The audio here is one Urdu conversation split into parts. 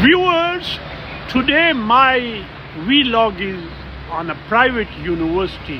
Viewers, today my vlog is on a private university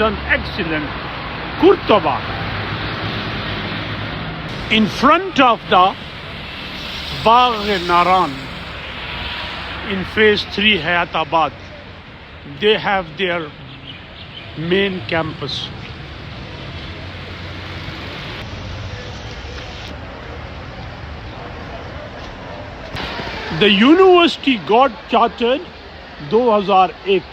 done excellent. Qurtuba. In front of the Bagh-e-Naran in phase 3 Hayatabad, they have their main campus. The university got chartered 2001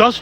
10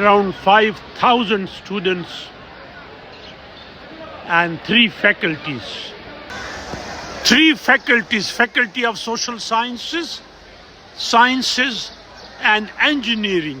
around 5,000 students and 3 faculties. 3 faculties, Faculty of Social Sciences and Engineering.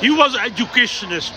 he was educationist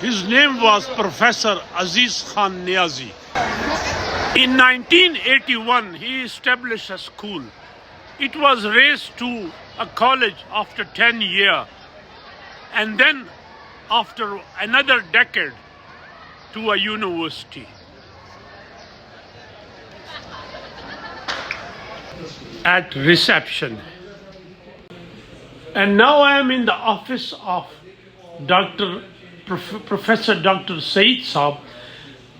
his name was Professor Aziz Khan Niazi. In 1981, he established a school. It was raised to a college after 10 years, and then after another decade to a university. At reception. And now I am in the office of Professor Dr. Saeed Saab,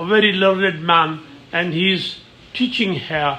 a very learned man, and he is teaching here.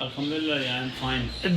Alhamdulillah, I am fine.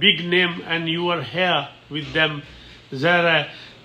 big name and you are here with them. Zara,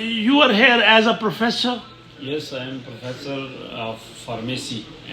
you are here as a professor? Yes, I am professor of pharmacy.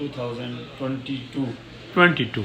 2022.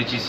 HEC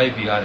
YPR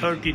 13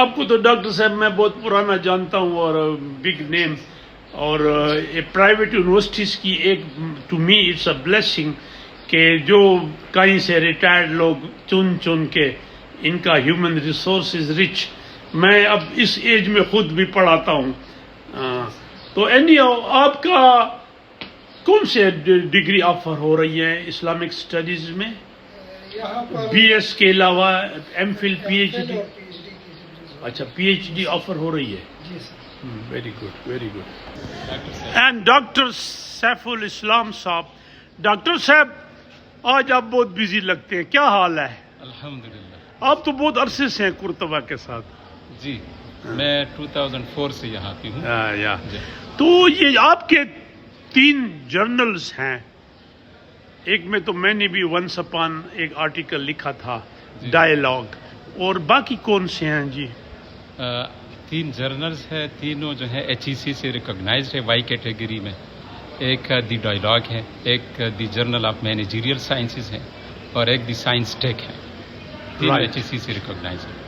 آپ کو تو ڈاکٹر صاحب میں بہت پرانا جانتا ہوں اور بگ نیم، اور پرائیویٹ یونیورسٹیز کی ایک to me it's a blessing کہ جو کہیں سے ریٹائرڈ لوگ چن کے ان کا ہیومن ریسورسز رچ، میں اب اس ایج میں خود بھی پڑھاتا ہوں. تو اینی آپ کا کون سے ڈگری آفر ہو رہی ہے اسلامک اسٹڈیز میں؟ بی ایس کے علاوہ M Phil P H D? اچھا پی ایچ ڈی آفر ہو رہی ہے. Very good very good. And doctor Saif ul Islam sahib. Doctor صاحب آج آپ بہت بزی لگتے ہیں، کیا حال ہے؟ الحمدللہ. آپ تو بہت عرصے سے ہیں کرتبہ کے ساتھ. جی میں 2004 سے یہاں پہ ہوں. یا جی. تو یہ آپ کے 3 جرنلز ہیں، ایک میں تو میں نے بھی ونس اپان ایک آرٹیکل لکھا تھا ڈائیلاگ، اور باقی کون سے ہیں جی؟ 3 جرنلز ہیں، تینوں جو ہے HEC سے ریکگنائزڈ ہے وائی کیٹیگری میں. ایک دی ڈائیلاگ ہے، ایک دی جرنل آف مینیجریل سائنسز ہے، اور ایک دی سائنس ٹیک ہے. تینوں Right. HEC سے ریکگنائزڈ ہے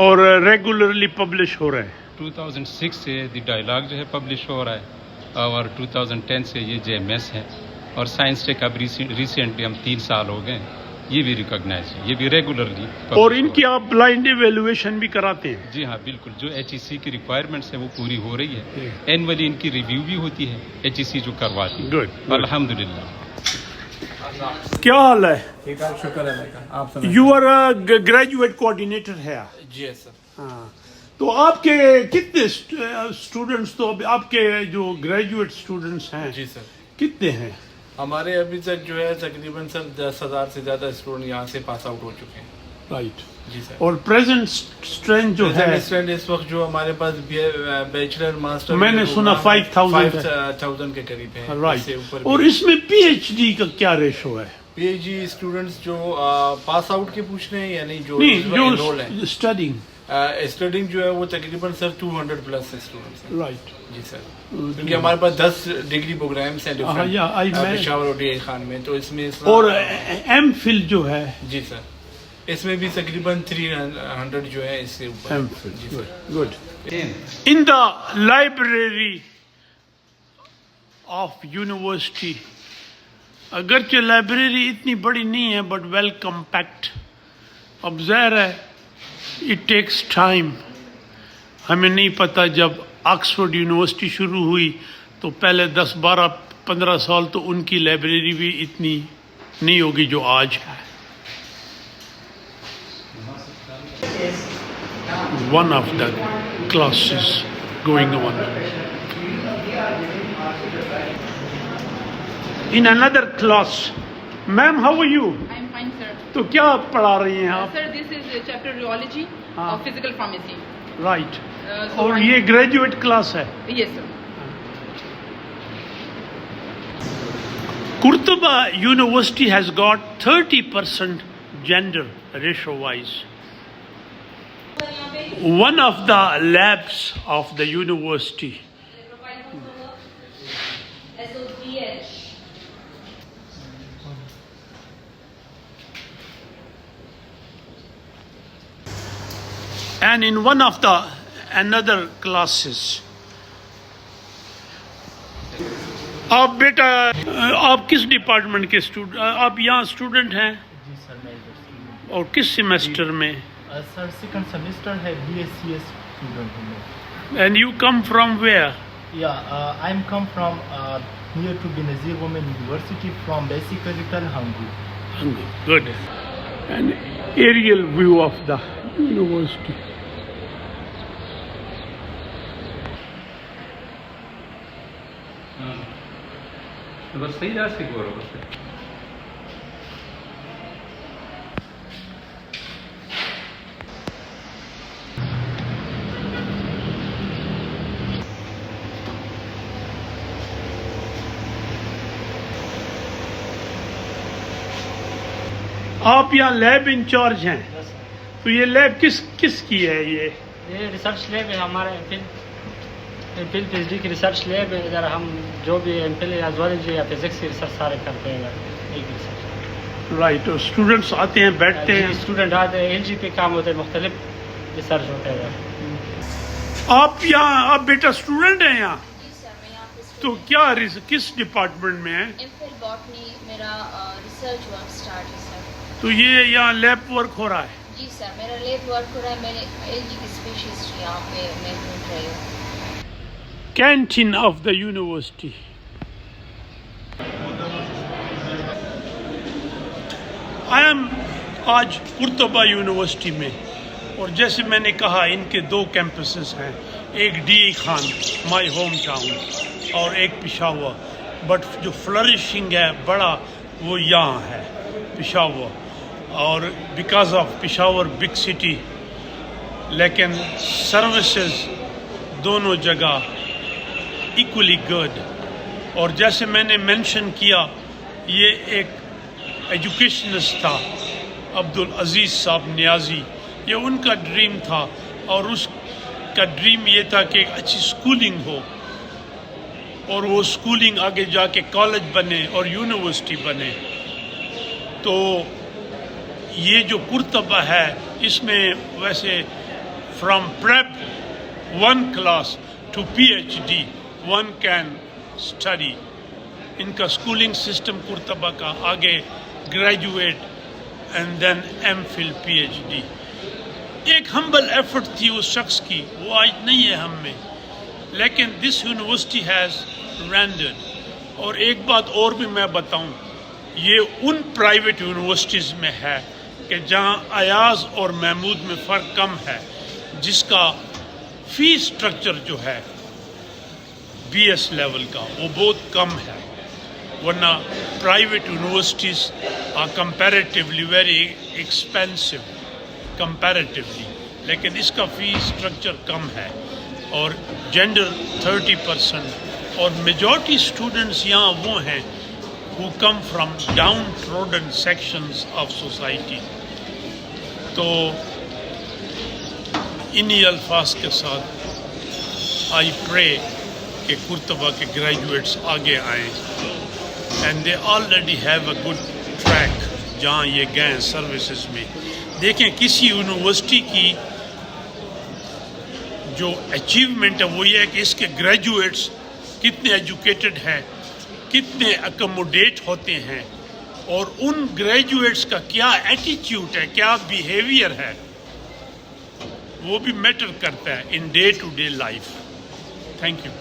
اور ریگولرلی پبلش ہو رہے ہیں. 2006 سے دی ڈائیلاگ جو ہے پبلش ہو رہا ہے، اور 2010 سے یہ JMS ہے، اور سائنس ٹیک اب ریسنٹلی ہم 3 سال ہو گئے، یہ بھی ریکگنائز ہے، یہ بھی ریگولرلی. اور ان کی آپ بلائنڈ ایویلویشن بھی کراتے ہیں؟ جی ہاں بالکل، جو HEC کی ریکوائرمنٹس ہیں وہ پوری ہو رہی ہے. اینولی ان کی ریویو بھی ہوتی ہے HEC جو کرواتی ہے. گڈ. الحمدللہ. کیا حال ہے؟ ٹھیک ہے، شکر ہے اللہ کا. آپ سنائیں. یو آر گریجویٹ کوآرڈینیٹر ہے. جی سر. ہاں، تو آپ کے کتنے اسٹوڈنٹس، تو آپ کے جو گریجویٹ اسٹوڈنٹس ہیں جی سر. کتنے ہیں؟ ہمارے ابھی تک جو ہے تقریباً سر 10,000 سے زیادہ اسٹوڈنٹ یہاں سے پاس آؤٹ ہو چکے ہیں. رائٹ. جی سر. اور پریزنٹ اسٹرینتھ جو ہے اس وقت جو ہمارے پاس بیچلر ماسٹر میں نے سنا 5,000 کے قریب ہے. رائٹ. اور اس میں پی ایچ ڈی کا کیا ریشو ہے؟ پی ایچ ڈی اسٹوڈنٹس جو پاس آؤٹ کے پوچھ رہے ہیں، یعنی جو انرول ہیں اسٹڈنگ اسٹڈنگ جو ہے وہ تقریباً سر 200 پلس اسٹوڈنٹس. رائٹ. جی سر. کیونکہ ہمارے پاس 10 ڈگری پروگرامس ہیں پشاور اور ڈی خان میں، تو اس میں اور ایم فل جو ہے. جی سر اس میں بھی تقریباً 300 جو ہے اس سے اوپر. M Phil. Good. In the library of university, اگرچہ لائبریری اتنی بڑی نہیں ہے بٹ ویل کمپیکٹ. اب ظاہر ہے اٹ ٹیکس ٹائم. ہمیں نہیں پتہ جب آکسفورڈ یونیورسٹی شروع ہوئی تو پہلے 10 12 15 سال تو ان کی لائبریری بھی اتنی نہیں ہوگی جو آج ہے. One of the classes going on. In another class, ma'am, how are you? I'm fine, sir. تو کیا پڑھا رہی ہیں آپ؟ Sir, this is chapter rheology of physical pharmacy. Right. So اور I'm- یہ گریجویٹ کلاس ہے. Yes, sir. Kurtuba University has got 30% gender ratio wise. One of the labs of the university, and in one of the another classes, آپ بیٹا آپ کس ڈپارٹمنٹ کے اسٹوڈنٹ؟ آپ یہاں اسٹوڈنٹ ہیں؟ جی سر میں اور کس سیمسٹر میں؟ سر سیکنڈ سیمسٹر ہے، BScs اسٹوڈنٹ ہوں میں. And you come from where? Yeah I am come from near to Benazir women university from basically Hungary. Good. And aerial view of the university. بس صحیح جا سکے گورو بس. آپ یہاں لیب انچارج ہیں، تو یہ لیب کس کی ہے؟ یہ ریسرچ لیب ہے ہمارا، M Phil P H D کی ریسرچ لیب ہے. ادھر ہم جو بھی ایم فل یا زوالوجی یا فزکس کی ریسرچ سارے کرتے ہیں. ایک ریسرچ. رائٹ. اور اسٹوڈنٹس آتے ہیں بیٹھتے ہیں؟ اسٹوڈنٹ آتے ہیں، LG پہ کام ہوتے ہیں، مختلف ریسرچ ہوتے ہیں. آپ یہاں آپ بیٹا اسٹوڈنٹ ہیں یہاں؟ جی سر، میں یہاں پہ تو کیا کس ڈپارٹمنٹ میں ہیں؟ ایم فل باٹنی میرا ریسرچ ورک اسٹارٹ ہے سر. تو یہ یہاں لیب ورک ہو رہا ہے؟ جی سر، میرا لیب ورک ہو رہا ہے. میں نے ایل جی کی اسپیشیز یہاں پہ میں ڈھونڈ رہی ہوں. Canteen of the university. I am آج قرطبہ یونیورسٹی میں، اور جیسے میں نے کہا ان کے 2 کیمپسز ہیں، ایک D A Khan my home town اور ایک پشاور، بٹ جو فلرشنگ ہے بڑا وہ یہاں ہے پشاور، اور because of Peshawar big city, لیکن سروسز دونوں جگہ ایکولی گڈ. اور جیسے میں نے مینشن کیا، یہ ایک ایجوکیشنسٹ تھا عبدالعزیز صاحب نیازی، یہ ان کا ڈریم تھا، اور اس کا ڈریم یہ تھا کہ ایک اچھی اسکولنگ ہو، اور وہ اسکولنگ آگے جا کے کالج بنے اور یونیورسٹی بنے. تو یہ جو قرطبہ ہے، اس میں ویسے from prep 1 class to PhD one can study. ان کا اسکولنگ سسٹم قرطبہ کا، آگے graduate and then M Phil PhD. ایک ہمبل ایفرٹ تھی اس شخص کی، وہ آج نہیں ہے ہم میں، لیکن دس یونیورسٹی ہیز رینڈرڈ. اور ایک بات اور بھی میں بتاؤں، یہ ان پرائیویٹ یونیورسٹیز میں ہے کہ جہاں ایاز اور محمود میں فرق کم ہے، جس کا فی اسٹرکچر جو ہے BS لیول کا وہ بہت کم ہے، ورنہ private universities are comparatively very expensive comparatively, لیکن اس کا فی اسٹرکچر کم ہے، اور جینڈر 30%، اور میجورٹی اسٹوڈنٹس یہاں وہ ہیں who come from downtrodden sections of society. تو انہی الفاظ کے ساتھ آئی پرے کہ قرطبہ کے گریجویٹس آگے آئیں، and they already have a good track جہاں یہ گئے سروسز میں. دیکھیں کسی یونیورسٹی کی جو اچیومنٹ ہے وہ یہ ہے کہ اس کے گریجویٹس کتنے ایجوکیٹڈ ہیں، کتنے اکموڈیٹ ہوتے ہیں، اور ان گریجویٹس کا کیا ایٹیٹیوڈ ہے، کیا بیہیویئر ہے، وہ بھی میٹر کرتا ہے in day to day life. Thank you.